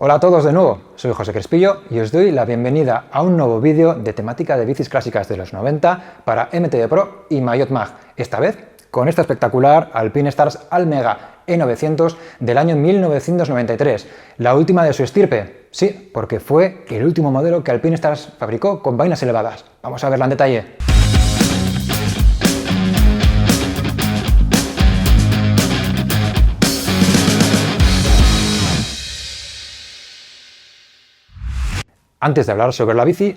Hola a todos de nuevo, soy José Crespillo y os doy la bienvenida a un nuevo vídeo de temática de bicis clásicas de los 90 para MTB Pro y Maillot Mag, esta vez con esta espectacular Alpinestars Almega E900 del año 1993, la última de su estirpe. Sí, porque fue el último modelo que Alpinestars fabricó con vainas elevadas. Vamos a verla en detalle. Antes de hablar sobre la bici,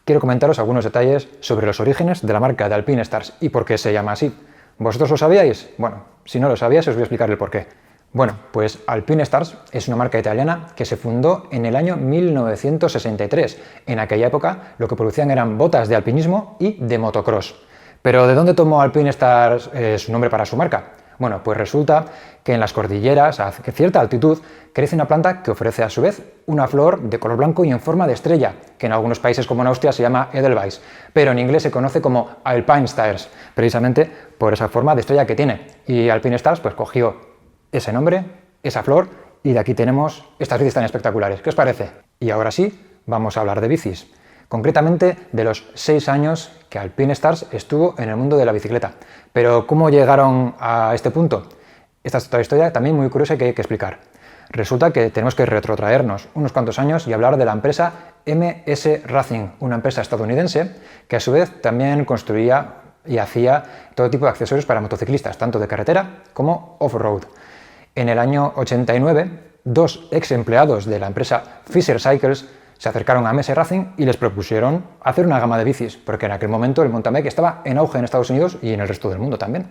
quiero comentaros algunos detalles sobre los orígenes de la marca de Alpinestars y por qué se llama así. ¿Vosotros lo sabíais? Bueno, si no lo sabíais os voy a explicar el porqué. Bueno, pues Alpinestars es una marca italiana que se fundó en el año 1963. En aquella época lo que producían eran botas de alpinismo y de motocross. ¿Pero de dónde tomó Alpinestars su nombre para su marca? Bueno, pues resulta que en las cordilleras, a cierta altitud, crece una planta que ofrece a su vez una flor de color blanco y en forma de estrella, que en algunos países como en Austria se llama Edelweiss, pero en inglés se conoce como Alpinestars, precisamente por esa forma de estrella que tiene. Y Alpinestars pues cogió ese nombre, esa flor, y de aquí tenemos estas bicis tan espectaculares. ¿Qué os parece? Y ahora sí, vamos a hablar de bicis. Concretamente de los 6 años que Alpinestars estuvo en el mundo de la bicicleta. Pero ¿cómo llegaron a este punto? Esta es otra historia también muy curiosa que hay que explicar. Resulta que tenemos que retrotraernos unos cuantos años y hablar de la empresa MS Racing, una empresa estadounidense que a su vez también construía y hacía todo tipo de accesorios para motociclistas, tanto de carretera como off-road. En el año 89, dos ex empleados de la empresa Fisher Cycles se acercaron a MS Racing y les propusieron hacer una gama de bicis, porque en aquel momento el mountain bike estaba en auge en Estados Unidos y en el resto del mundo también.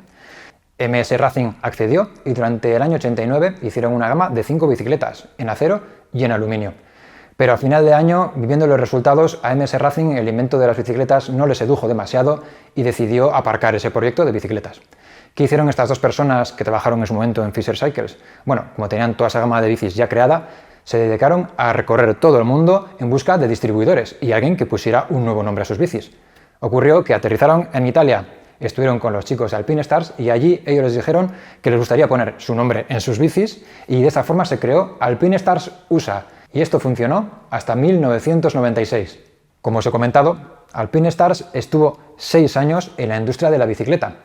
MS Racing accedió y durante el año 89 hicieron una gama de 5 bicicletas, en acero y en aluminio. Pero a final de año, viendo los resultados, a MS Racing el invento de las bicicletas no le sedujo demasiado y decidió aparcar ese proyecto de bicicletas. ¿Qué hicieron estas dos personas que trabajaron en su momento en Fisher Cycles? Bueno, como tenían toda esa gama de bicis ya creada, se dedicaron a recorrer todo el mundo en busca de distribuidores y alguien que pusiera un nuevo nombre a sus bicis. Ocurrió que aterrizaron en Italia, estuvieron con los chicos de Alpinestars y allí ellos les dijeron que les gustaría poner su nombre en sus bicis y de esa forma se creó Alpinestars USA y esto funcionó hasta 1996. Como os he comentado, Alpinestars estuvo 6 años en la industria de la bicicleta,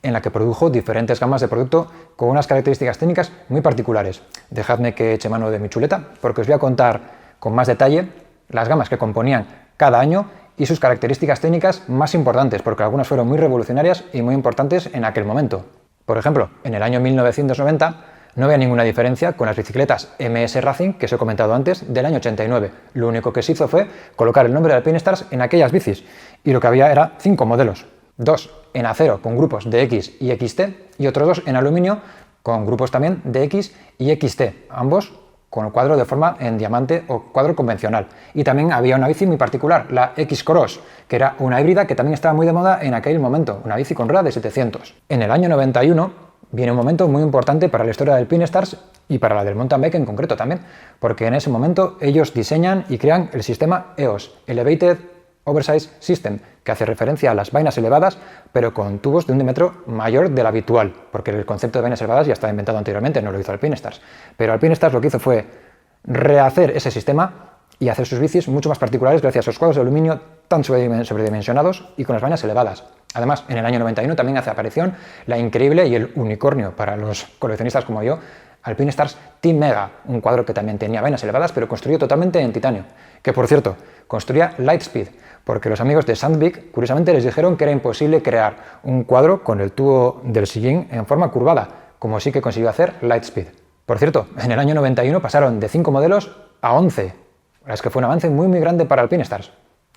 en la que produjo diferentes gamas de producto con unas características técnicas muy particulares. Dejadme que eche mano de mi chuleta porque os voy a contar con más detalle las gamas que componían cada año y sus características técnicas más importantes, porque algunas fueron muy revolucionarias y muy importantes en aquel momento. Por ejemplo, en el año 1990 no había ninguna diferencia con las bicicletas MS Racing que os he comentado antes del año 89. Lo único que se hizo fue colocar el nombre de Alpinestars en aquellas bicis y lo que había era 5 modelos. 2 en acero con grupos de X y XT y otros 2 en aluminio con grupos también de X y XT, ambos con el cuadro de forma en diamante o cuadro convencional. Y también había una bici muy particular, la X-Cross, que era una híbrida que también estaba muy de moda en aquel momento, una bici con rueda de 700. En el año 91 viene un momento muy importante para la historia del Alpinestars y para la del mountain bike en concreto también, porque en ese momento ellos diseñan y crean el sistema EOS, Elevated Oversize System, que hace referencia a las vainas elevadas, pero con tubos de un diámetro mayor del habitual, porque el concepto de vainas elevadas ya estaba inventado anteriormente, no lo hizo Alpinestars. Pero Alpinestars lo que hizo fue rehacer ese sistema y hacer sus bicis mucho más particulares gracias a los cuadros de aluminio tan sobredimensionados y con las vainas elevadas. Además, en el año 91 también hace aparición la increíble y el unicornio para los coleccionistas como yo, Alpinestars Team Mega, un cuadro que también tenía vainas elevadas, pero construido totalmente en titanio, que por cierto, construía Lightspeed, porque los amigos de Sandvik curiosamente les dijeron que era imposible crear un cuadro con el tubo del sillín en forma curvada, como sí que consiguió hacer Lightspeed. Por cierto, en el año 91 pasaron de 5 modelos a 11, es que fue un avance muy grande para Alpinestars.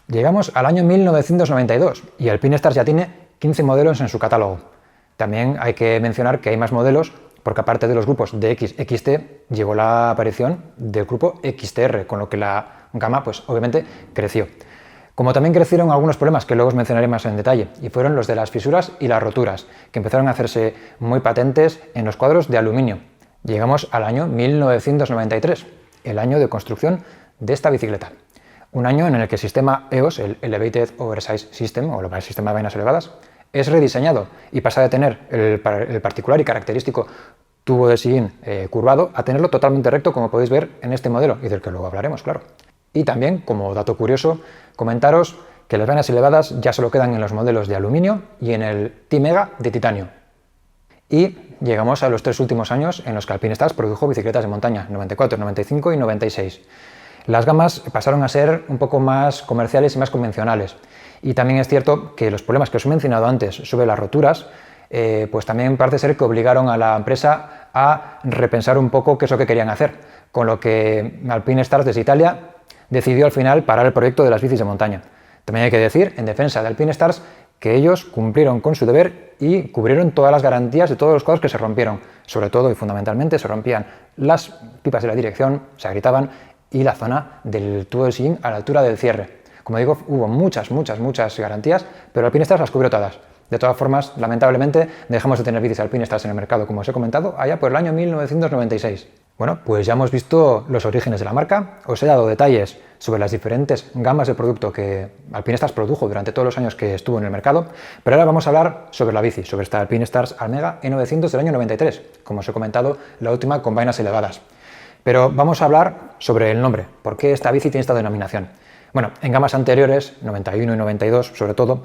Llegamos al año 1992 y Alpinestars ya tiene 15 modelos en su catálogo. También hay que mencionar que hay más modelos porque aparte de los grupos de X, XT, llegó la aparición del grupo XTR, con lo que la gama pues obviamente creció. Como también crecieron algunos problemas que luego os mencionaré más en detalle, y fueron los de las fisuras y las roturas, que empezaron a hacerse muy patentes en los cuadros de aluminio. Llegamos al año 1993, el año de construcción de esta bicicleta. Un año en el que el sistema EOS, el Elevated Oversize System, o el sistema de vainas elevadas, es rediseñado y pasa de tener el particular y característico tubo de sillín curvado a tenerlo totalmente recto, como podéis ver en este modelo, y del que luego hablaremos, claro. Y también, como dato curioso, comentaros que las vainas elevadas ya solo quedan en los modelos de aluminio y en el T-Mega de titanio. Y llegamos a los 3 últimos años en los que Alpinestars produjo bicicletas de montaña, 94, 95 y 96. Las gamas pasaron a ser un poco más comerciales y más convencionales. Y también es cierto que los problemas que os he mencionado antes sobre las roturas, pues también parece ser que obligaron a la empresa a repensar un poco qué es lo que querían hacer, con lo que Alpinestars desde Italia decidió al final parar el proyecto de las bicis de montaña. También hay que decir, en defensa de Alpinestars, que ellos cumplieron con su deber y cubrieron todas las garantías de todos los cuadros que se rompieron. Sobre todo y fundamentalmente se rompían las pipas de la dirección, se agrietaban, y la zona del tubo de sillín a la altura del cierre. Como digo, hubo muchas garantías, pero Alpinestars las cubrió todas. De todas formas, lamentablemente, dejamos de tener bicis Alpinestars en el mercado, como os he comentado, allá por el año 1996. Bueno, pues ya hemos visto los orígenes de la marca, os he dado detalles sobre las diferentes gamas de producto que Alpinestars produjo durante todos los años que estuvo en el mercado, pero ahora vamos a hablar sobre la bici, sobre esta Alpinestars Almega E900 del año 93, como os he comentado, la última con vainas elevadas. Pero vamos a hablar sobre el nombre, ¿por qué esta bici tiene esta denominación? Bueno, en gamas anteriores, 91 y 92 sobre todo,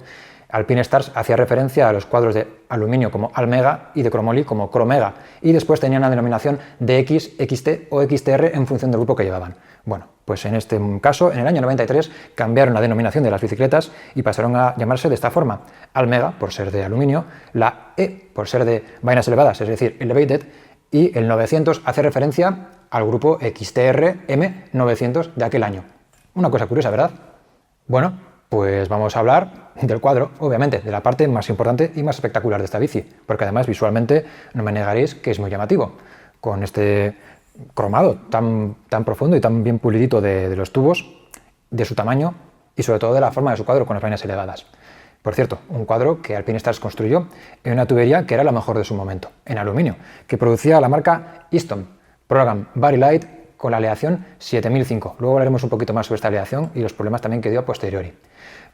Alpinestars hacía referencia a los cuadros de aluminio como Almega y de cromoly como Cromega, y después tenían la denominación DX, XT o XTR en función del grupo que llevaban. Bueno, pues en este caso, en el año 93, cambiaron la denominación de las bicicletas y pasaron a llamarse de esta forma: Almega, por ser de aluminio, la E, por ser de vainas elevadas, es decir, Elevated, y el 900 hace referencia al grupo XTR M900 de aquel año. Una cosa curiosa, ¿verdad? Bueno, pues vamos a hablar del cuadro, obviamente, de la parte más importante y más espectacular de esta bici, porque además visualmente no me negaréis que es muy llamativo, con este cromado tan profundo y tan bien pulidito de los tubos, de su tamaño y sobre todo de la forma de su cuadro con las vainas elevadas. Por cierto, un cuadro que Alpinestars construyó en una tubería que era la mejor de su momento, en aluminio, que producía la marca Easton Program Vari Light con la aleación 7005. Luego hablaremos un poquito más sobre esta aleación y los problemas también que dio a posteriori.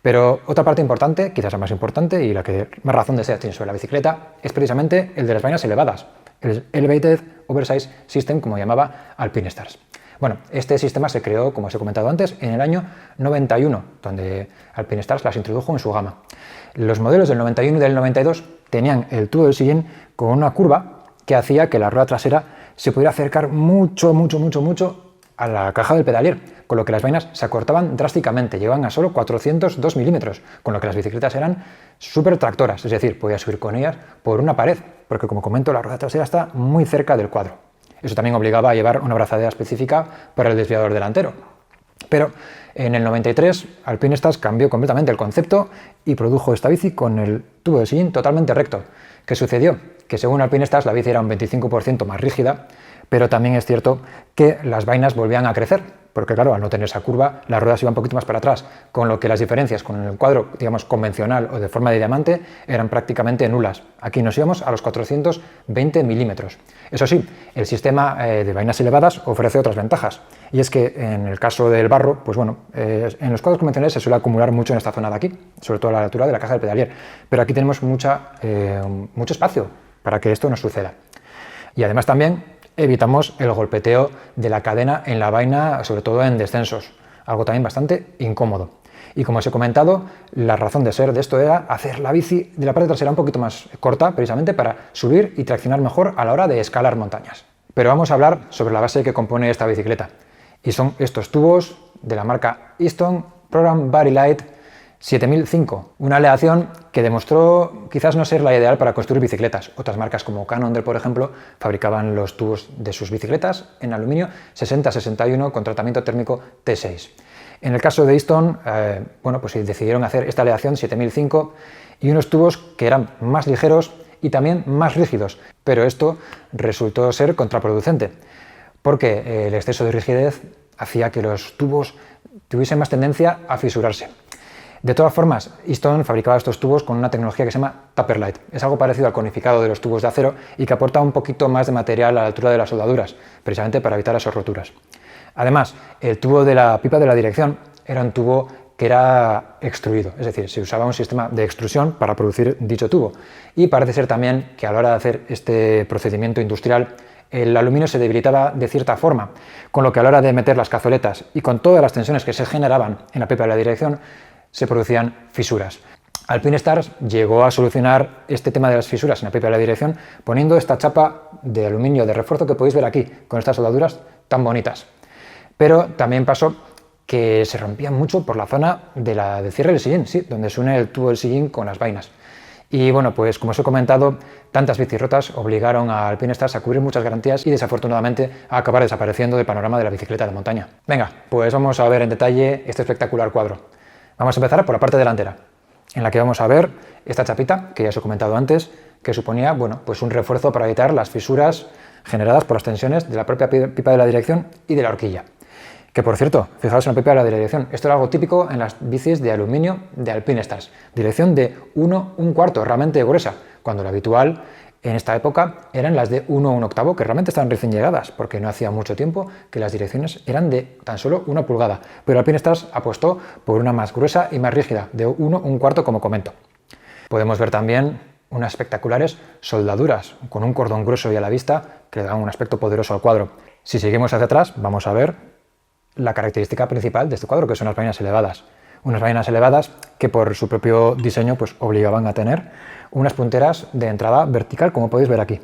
Pero otra parte importante, quizás la más importante y la que más razón de ser tiene sobre la bicicleta, es precisamente el de las vainas elevadas, el Elevated Oversize System, como llamaba Alpinestars. Bueno, este sistema se creó, como os he comentado antes, en el año 91, donde Alpinestars las introdujo en su gama. Los modelos del 91 y del 92 tenían el tubo del sillín con una curva que hacía que la rueda trasera se pudiera acercar mucho a la caja del pedalier, con lo que las vainas se acortaban drásticamente, llegaban a solo 402 milímetros, con lo que las bicicletas eran súper tractoras, es decir, podías subir con ellas por una pared, porque como comento, la rueda trasera está muy cerca del cuadro. Eso también obligaba a llevar una abrazadera específica para el desviador delantero. Pero en el 93 Alpinestars cambió completamente el concepto y produjo esta bici con el tubo de sillín totalmente recto. ¿Qué sucedió? Que según Alpinestars la bici era un 25% más rígida, pero también es cierto que las vainas volvían a crecer, porque claro, al no tener esa curva, las ruedas iban un poquito más para atrás, con lo que las diferencias con el cuadro, digamos, convencional o de forma de diamante eran prácticamente nulas. Aquí nos íbamos a los 420 milímetros. Eso sí, el sistema de vainas elevadas ofrece otras ventajas, y es que en el caso del barro, pues bueno, en los cuadros convencionales se suele acumular mucho en esta zona de aquí, sobre todo a la altura de la caja del pedalier, pero aquí tenemos mucho espacio para que esto no suceda. Y además también evitamos el golpeteo de la cadena en la vaina, sobre todo en descensos, algo también bastante incómodo. Y como os he comentado, la razón de ser de esto era hacer la bici de la parte trasera un poquito más corta, precisamente para subir y traccionar mejor a la hora de escalar montañas. Pero vamos a hablar sobre la base que compone esta bicicleta, y son estos tubos de la marca Easton Program Vari Light 7005, una aleación que demostró quizás no ser la ideal para construir bicicletas. Otras marcas como Cannondale, por ejemplo, fabricaban los tubos de sus bicicletas en aluminio 60-61 con tratamiento térmico T6. En el caso de Easton, pues decidieron hacer esta aleación 7005 y unos tubos que eran más ligeros y también más rígidos, pero esto resultó ser contraproducente, porque el exceso de rigidez hacía que los tubos tuviesen más tendencia a fisurarse. De todas formas, Easton fabricaba estos tubos con una tecnología que se llama Taper Light. Es algo parecido al conificado de los tubos de acero y que aporta un poquito más de material a la altura de las soldaduras, precisamente para evitar esas roturas. Además, el tubo de la pipa de la dirección era un tubo que era extruido, es decir, se usaba un sistema de extrusión para producir dicho tubo. Y parece ser también que a la hora de hacer este procedimiento industrial, el aluminio se debilitaba de cierta forma, con lo que a la hora de meter las cazoletas y con todas las tensiones que se generaban en la pipa de la dirección, se producían fisuras. Alpinestars llegó a solucionar este tema de las fisuras en la pipa de la dirección poniendo esta chapa de aluminio de refuerzo que podéis ver aquí, con estas soldaduras tan bonitas. Pero también pasó que se rompían mucho por la zona de cierre del sillín, sí, donde se une el tubo del sillín con las vainas. Y bueno, pues como os he comentado, tantas bicis rotas obligaron a Alpinestars a cubrir muchas garantías y desafortunadamente a acabar desapareciendo del panorama de la bicicleta de montaña. Venga, pues vamos a ver en detalle este espectacular cuadro. Vamos a empezar por la parte delantera, en la que vamos a ver esta chapita, que ya os he comentado antes, que suponía, bueno, pues un refuerzo para evitar las fisuras generadas por las tensiones de la propia pipa de la dirección y de la horquilla. Que por cierto, fijaos en la pipa de la dirección, esto era algo típico en las bicis de aluminio de Alpinestars, dirección de 1/4, realmente gruesa, cuando lo habitual en esta época eran las de 1/8, que realmente estaban recién llegadas, porque no hacía mucho tiempo que las direcciones eran de tan solo 1 pulgada, pero Alpinestars apostó por una más gruesa y más rígida, de 1/4 como comento. Podemos ver también unas espectaculares soldaduras, con un cordón grueso y a la vista, que le dan un aspecto poderoso al cuadro. Si seguimos hacia atrás, vamos a ver la característica principal de este cuadro, que son las vainas elevadas. Unas vainas elevadas que por su propio diseño pues obligaban a tener unas punteras de entrada vertical, como podéis ver aquí.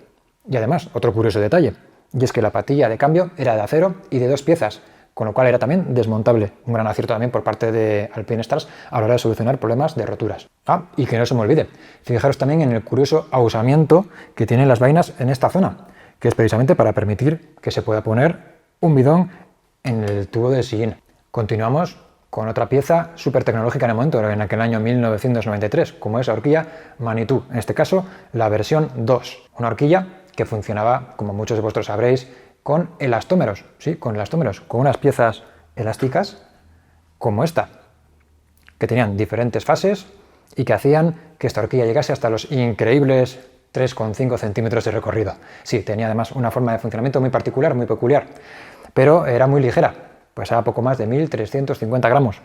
Y además, otro curioso detalle, y es que la patilla de cambio era de acero y de 2 piezas, con lo cual era también desmontable. Un gran acierto también por parte de Alpinestars a la hora de solucionar problemas de roturas. Y que no se me olvide, fijaros también en el curioso ahusamiento que tienen las vainas en esta zona, que es precisamente para permitir que se pueda poner un bidón en el tubo del sillín. Continuamos con otra pieza súper tecnológica en el momento, en aquel año 1993, como es la horquilla Manitou, en este caso la versión 2, una horquilla que funcionaba, como muchos de vosotros sabréis, con elastómeros, sí, con elastómeros, con unas piezas elásticas como esta, que tenían diferentes fases y que hacían que esta horquilla llegase hasta los increíbles 3,5 centímetros de recorrido. Sí, tenía además una forma de funcionamiento muy particular, muy peculiar, pero era muy ligera, pesaba poco más de 1.350 gramos.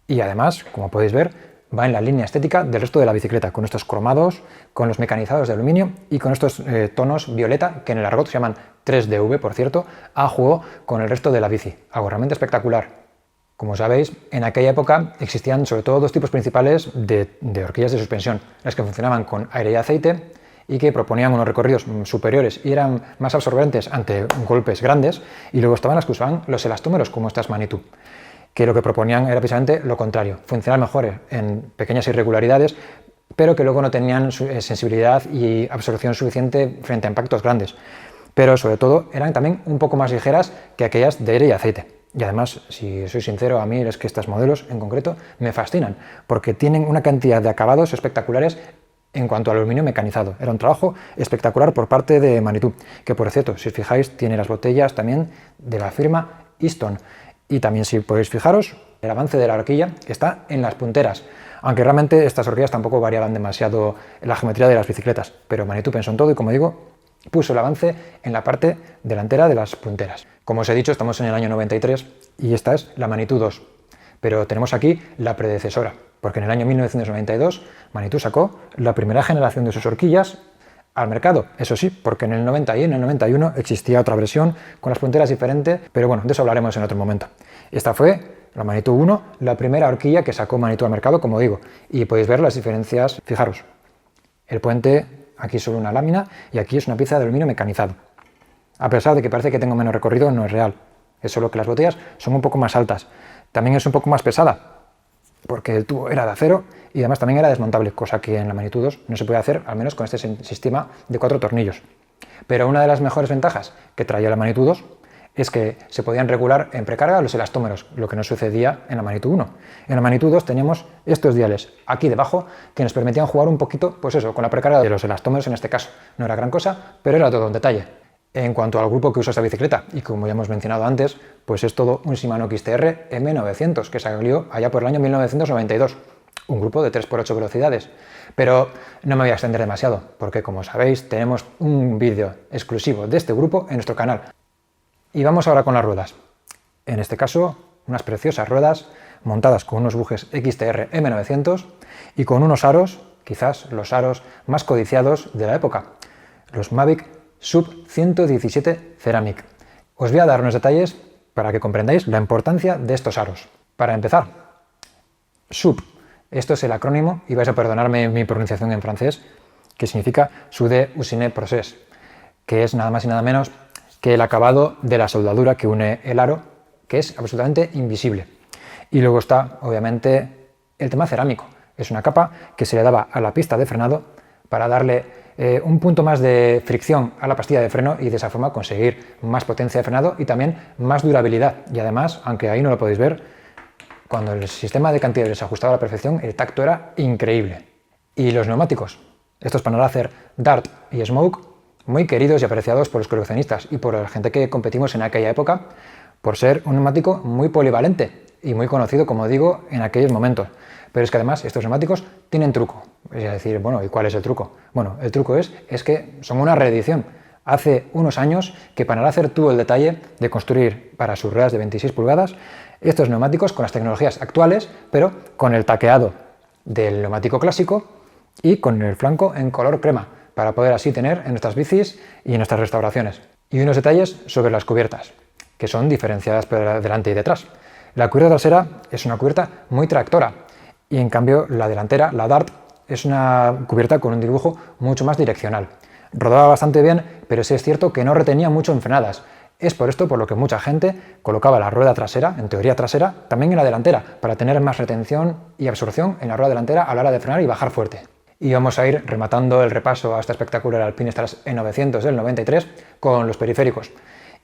Y además, como podéis ver, va en la línea estética del resto de la bicicleta, con estos cromados, con los mecanizados de aluminio y con estos tonos violeta, que en el argot se llaman 3DV, por cierto, a juego con el resto de la bici. Algo realmente espectacular. Como sabéis, en aquella época existían sobre todo dos tipos principales de horquillas de suspensión, las que funcionaban con aire y aceite, y que proponían unos recorridos superiores y eran más absorbentes ante golpes grandes, y luego estaban las que usaban los elastómeros, como estas Manitou, que lo que proponían era precisamente lo contrario, funcionar mejor en pequeñas irregularidades, pero que luego no tenían sensibilidad y absorción suficiente frente a impactos grandes. Pero sobre todo eran también un poco más ligeras que aquellas de aire y aceite. Y además, si soy sincero, a mí es que estos modelos en concreto me fascinan, porque tienen una cantidad de acabados espectaculares en cuanto al aluminio mecanizado. Era un trabajo espectacular por parte de Manitou, que por cierto, si os fijáis, tiene las botellas también de la firma Easton. Y también, si podéis fijaros, el avance de la horquilla está en las punteras, aunque realmente estas horquillas tampoco variaban demasiado en la geometría de las bicicletas, pero Manitou pensó en todo y, como digo, puso el avance en la parte delantera de las punteras. Como os he dicho, estamos en el año 93 y esta es la Manitou 2, pero tenemos aquí la predecesora, porque en el año 1992 Manitou sacó la primera generación de sus horquillas al mercado. Eso sí, porque en el 90 y en el 91 existía otra versión con las punteras diferentes, pero bueno, de eso hablaremos en otro momento. Esta fue la Manitou 1, la primera horquilla que sacó Manitou al mercado, como digo, y podéis ver las diferencias. Fijaros, el puente aquí es solo una lámina y aquí es una pieza de aluminio mecanizado. A pesar de que parece que tengo menos recorrido, no es real. Es solo que las botellas son un poco más altas. También es un poco más pesada, porque el tubo era de acero y además también era desmontable, cosa que en la Manitou 2 no se puede hacer, al menos con este sistema de 4 tornillos. Pero una de las mejores ventajas que traía la Manitou 2 es que se podían regular en precarga los elastómeros, lo que no sucedía en la Manitou 1. En la Manitou 2 teníamos estos diales aquí debajo que nos permitían jugar un poquito, pues eso, con la precarga de los elastómeros en este caso. No era gran cosa, pero era todo un detalle. En cuanto al grupo que usa esta bicicleta, y como ya hemos mencionado antes, pues es todo un Shimano XTR M900 que salió allá por el año 1992, un grupo de 3×8 velocidades. Pero no me voy a extender demasiado, porque como sabéis tenemos un vídeo exclusivo de este grupo en nuestro canal. Y vamos ahora con las ruedas. En este caso unas preciosas ruedas montadas con unos bujes XTR M900 y con unos aros, quizás los aros más codiciados de la época, los Mavic Sub 117 Ceramic. Os voy a dar unos detalles para que comprendáis la importancia de estos aros. Para empezar, Sub, esto es el acrónimo, y vais a perdonarme mi pronunciación en francés, que significa Sude Usine Process, que es nada más y nada menos que el acabado de la soldadura que une el aro, que es absolutamente invisible. Y luego está, obviamente, el tema cerámico. Es una capa que se le daba a la pista de frenado para darle un punto más de fricción a la pastilla de freno y de esa forma conseguir más potencia de frenado y también más durabilidad. Y además, aunque ahí no lo podéis ver, cuando el sistema de cantidades se ajustaba a la perfección, el tacto era increíble. Y los neumáticos, estos para hacer Dart y Smoke, muy queridos y apreciados por los coleccionistas y por la gente que competimos en aquella época, por ser un neumático muy polivalente y muy conocido, como digo, en aquellos momentos. Pero es que además estos neumáticos tienen truco. Es decir, bueno, ¿y cuál es el truco? Bueno, el truco es que son una reedición. Hace unos años que Panhard Acer tuvo el detalle de construir para sus ruedas de 26 pulgadas estos neumáticos con las tecnologías actuales, pero con el taqueado del neumático clásico y con el flanco en color crema, para poder así tener en nuestras bicis y en nuestras restauraciones. Y unos detalles sobre las cubiertas, que son diferenciadas por delante y detrás. La cubierta trasera es una cubierta muy tractora y en cambio la delantera, la Dart, es una cubierta con un dibujo mucho más direccional. Rodaba bastante bien, pero sí es cierto que no retenía mucho en frenadas. Es por esto por lo que mucha gente colocaba la rueda trasera, en teoría trasera, también en la delantera, para tener más retención y absorción en la rueda delantera a la hora de frenar y bajar fuerte. Y vamos a ir rematando el repaso a esta espectacular Alpine Stars E900 del 93 con los periféricos.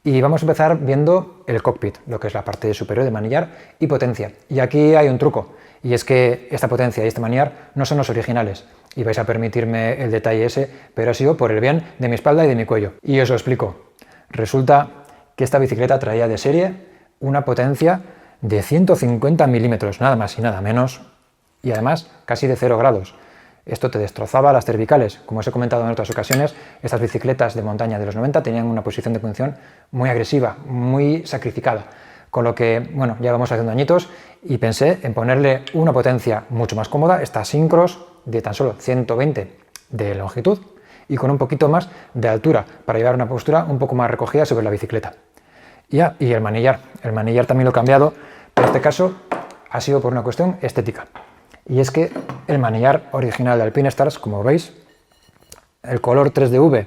Y vamos a empezar viendo el cockpit, lo que es la parte superior de manillar y potencia. Y aquí hay un truco, y es que esta potencia y este manillar no son los originales. Y vais a permitirme el detalle ese, pero ha sido por el bien de mi espalda y de mi cuello. Y os lo explico. Resulta que esta bicicleta traía de serie una potencia de 150 milímetros, nada más y nada menos, y además casi de 0 grados. Esto te destrozaba las cervicales. Como os he comentado en otras ocasiones, estas bicicletas de montaña de los 90 tenían una posición de punción muy agresiva, muy sacrificada. Con lo que, bueno, ya vamos haciendo añitos y pensé en ponerle una potencia mucho más cómoda, esta Syncross de tan solo 120 de longitud y con un poquito más de altura para llevar una postura un poco más recogida sobre la bicicleta. Y el manillar también lo he cambiado, pero en este caso ha sido por una cuestión estética. Y es que el manillar original de Alpine Stars, como veis, el color 3DV,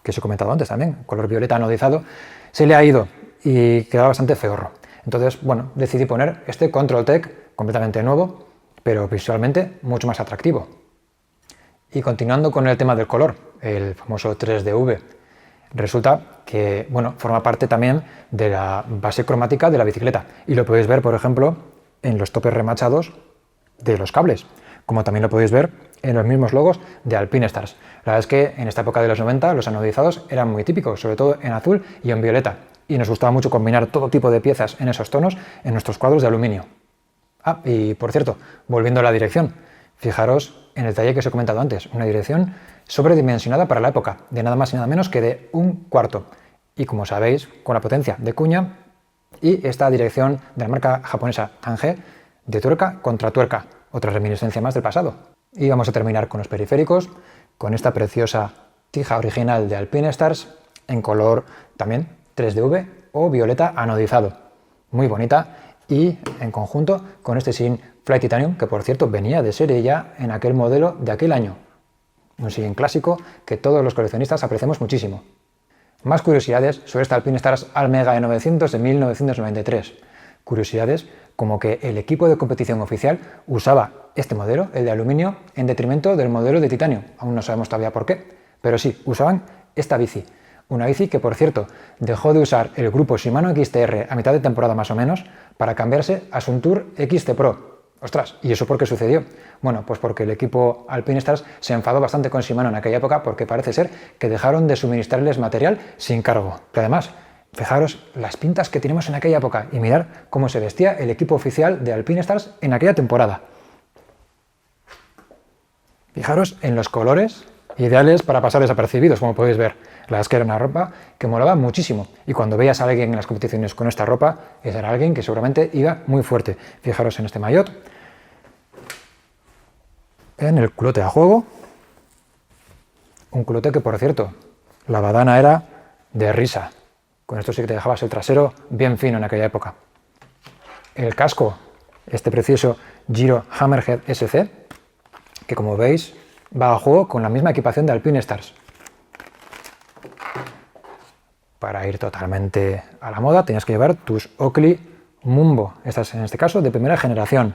que os he comentado antes también, color violeta anodizado, se le ha ido y quedaba bastante feorro. Entonces, bueno, decidí poner este Control Tech completamente nuevo, pero visualmente mucho más atractivo. Y continuando con el tema del color, el famoso 3DV, resulta que, bueno, forma parte también de la base cromática de la bicicleta. Y lo podéis ver, por ejemplo, en los topes remachados de los cables, como también lo podéis ver en los mismos logos de Alpine Stars. La verdad es que en esta época de los 90 los anodizados eran muy típicos, sobre todo en azul y en violeta, y nos gustaba mucho combinar todo tipo de piezas en esos tonos en nuestros cuadros de aluminio. Ah, y por cierto, volviendo a la dirección, fijaros en el detalle que os he comentado antes, una dirección sobredimensionada para la época, de nada más y nada menos que de 1/4, y como sabéis, con la potencia de cuña y esta dirección de la marca japonesa Ange, de tuerca contra tuerca, otra reminiscencia más del pasado. Y vamos a terminar con los periféricos, con esta preciosa tija original de Alpine Stars en color también 3DV o violeta anodizado. Muy bonita y en conjunto con este sillín Fly Titanium, que por cierto venía de serie ya en aquel modelo de aquel año. Un sillín clásico que todos los coleccionistas apreciamos muchísimo. Más curiosidades sobre esta Alpine Stars Almega E900 de 1993. Curiosidades como que el equipo de competición oficial usaba este modelo, el de aluminio, en detrimento del modelo de titanio. Aún no sabemos todavía por qué, pero sí, usaban esta bici. Una bici que, por cierto, dejó de usar el grupo Shimano XTR a mitad de temporada más o menos para cambiarse a Suntour XT Pro. Ostras, ¿y eso por qué sucedió? Bueno, pues porque el equipo Alpine Stars se enfadó bastante con Shimano en aquella época porque parece ser que dejaron de suministrarles material sin cargo. Que además, fijaros las pintas que tenemos en aquella época y mirad cómo se vestía el equipo oficial de Alpine Stars en aquella temporada. Fijaros en los colores ideales para pasar desapercibidos, como podéis ver. La verdad es que era una ropa que molaba muchísimo, y cuando veías a alguien en las competiciones con esta ropa, ese era alguien que seguramente iba muy fuerte. Fijaros en este maillot, en el culote a juego, un culote que, por cierto, la badana era de risa. Con esto sí que te dejabas el trasero bien fino en aquella época. El casco, este precioso Giro Hammerhead SC, que como veis va a juego con la misma equipación de Alpinestars. Para ir totalmente a la moda tenías que llevar tus Oakley Mumbo, estas en este caso de primera generación.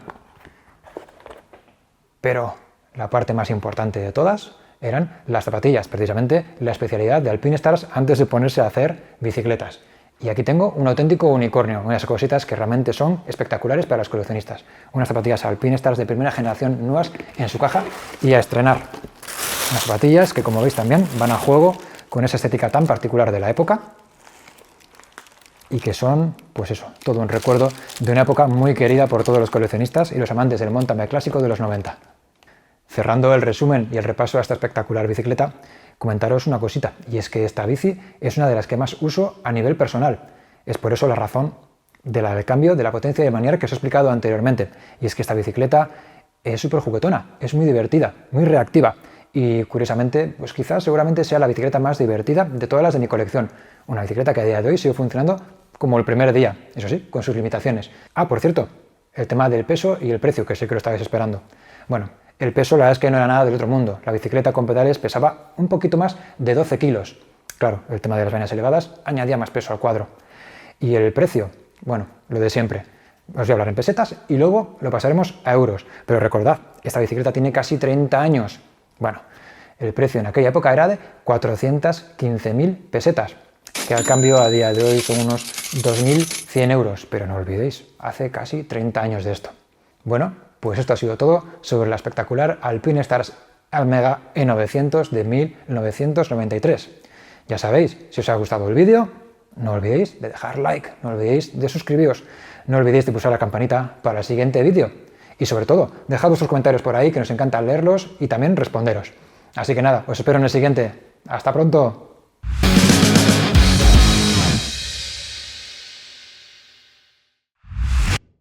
Pero la parte más importante de todas eran las zapatillas, precisamente la especialidad de Alpinestars antes de ponerse a hacer bicicletas. Y aquí tengo un auténtico unicornio, unas cositas que realmente son espectaculares para los coleccionistas. Unas zapatillas Alpinestars de primera generación nuevas en su caja y a estrenar. Unas zapatillas que, como veis, también van a juego con esa estética tan particular de la época y que son, pues eso, todo un recuerdo de una época muy querida por todos los coleccionistas y los amantes del mountain bike clásico de los 90. Cerrando el resumen y el repaso a esta espectacular bicicleta, comentaros una cosita, y es que esta bici es una de las que más uso a nivel personal. Es por eso la razón del cambio de la potencia de maniar que os he explicado anteriormente, y es que esta bicicleta es súper juguetona, es muy divertida, muy reactiva, y curiosamente, pues quizás seguramente sea la bicicleta más divertida de todas las de mi colección. Una bicicleta que a día de hoy sigue funcionando como el primer día, eso sí, con sus limitaciones. Ah, por cierto, el tema del peso y el precio, que sé que lo estabais esperando. Bueno, el peso la verdad es que no era nada del otro mundo. La bicicleta con pedales pesaba un poquito más de 12 kilos. Claro, el tema de las vainas elevadas añadía más peso al cuadro. Y el precio, bueno, lo de siempre. Os voy a hablar en pesetas y luego lo pasaremos a euros. Pero recordad, esta bicicleta tiene casi 30 años. Bueno, el precio en aquella época era de 415.000 pesetas, que al cambio a día de hoy son unos 2.100 euros. Pero no olvidéis, hace casi 30 años de esto. Bueno, pues esto ha sido todo sobre la espectacular Alpinestars Almega E900 de 1993. Ya sabéis, si os ha gustado el vídeo, no olvidéis de dejar like, no olvidéis de suscribiros, no olvidéis de pulsar la campanita para el siguiente vídeo. Y sobre todo, dejad vuestros comentarios por ahí, que nos encanta leerlos y también responderos. Así que nada, os espero en el siguiente. ¡Hasta pronto!